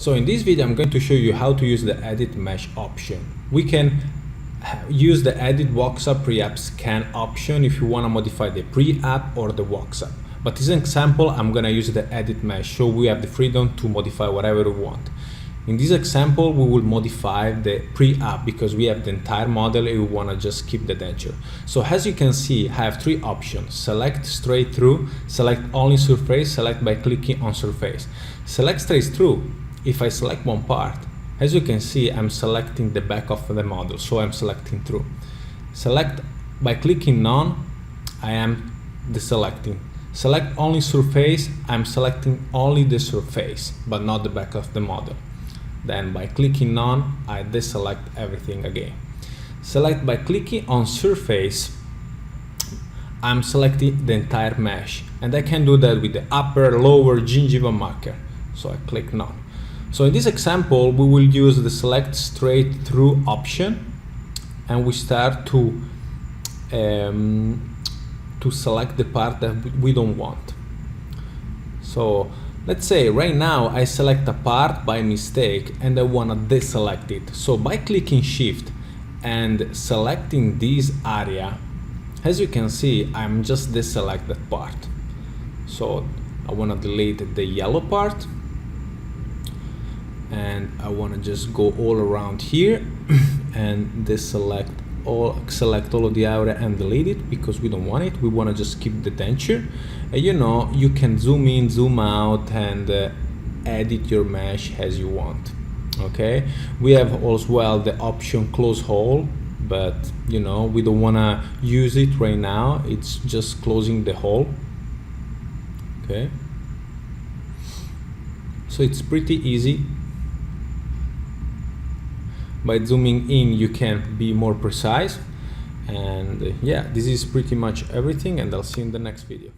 So in this video I'm going to show you how to use the edit mesh option. We can use the edit walks-up pre-app scan option if you want to modify the pre-app or the walks-up. But this example I'm going to use the edit mesh, so we have the freedom to modify whatever we want. In this example we will modify the pre-app because we have the entire model and we want to just keep the denture. So as you can see, I have three options: select straight through, select only surface, select by clicking on surface. Select straight through, if I select one part, as you can see I'm selecting the back of the model, so I'm selecting through. Select by clicking none, I am deselecting. Select only surface, I'm selecting only the surface but not the back of the model. Then by clicking none, I deselect everything again. Select by clicking on surface, I'm selecting the entire mesh, and I can do that with the upper, lower, gingiva marker. So I click none. So in this example we will use the select straight through option, and we start to select the part that we don't want. So let's say right now I select a part by mistake and I want to deselect it. So by clicking shift and selecting this area, as you can see I'm just deselect that part. So I want to delete the yellow part, and I want to just go all around here and deselect select all of the area and delete it because we don't want it. We want to just keep the denture. You know, you can zoom in, zoom out, and edit your mesh as you want. Okay, we have as well the option close hole, but you know we don't want to use it right now. It's just closing the hole. Okay, so it's pretty easy. By zooming in you can be more precise, and yeah, this is pretty much everything, and I'll see you in the next video.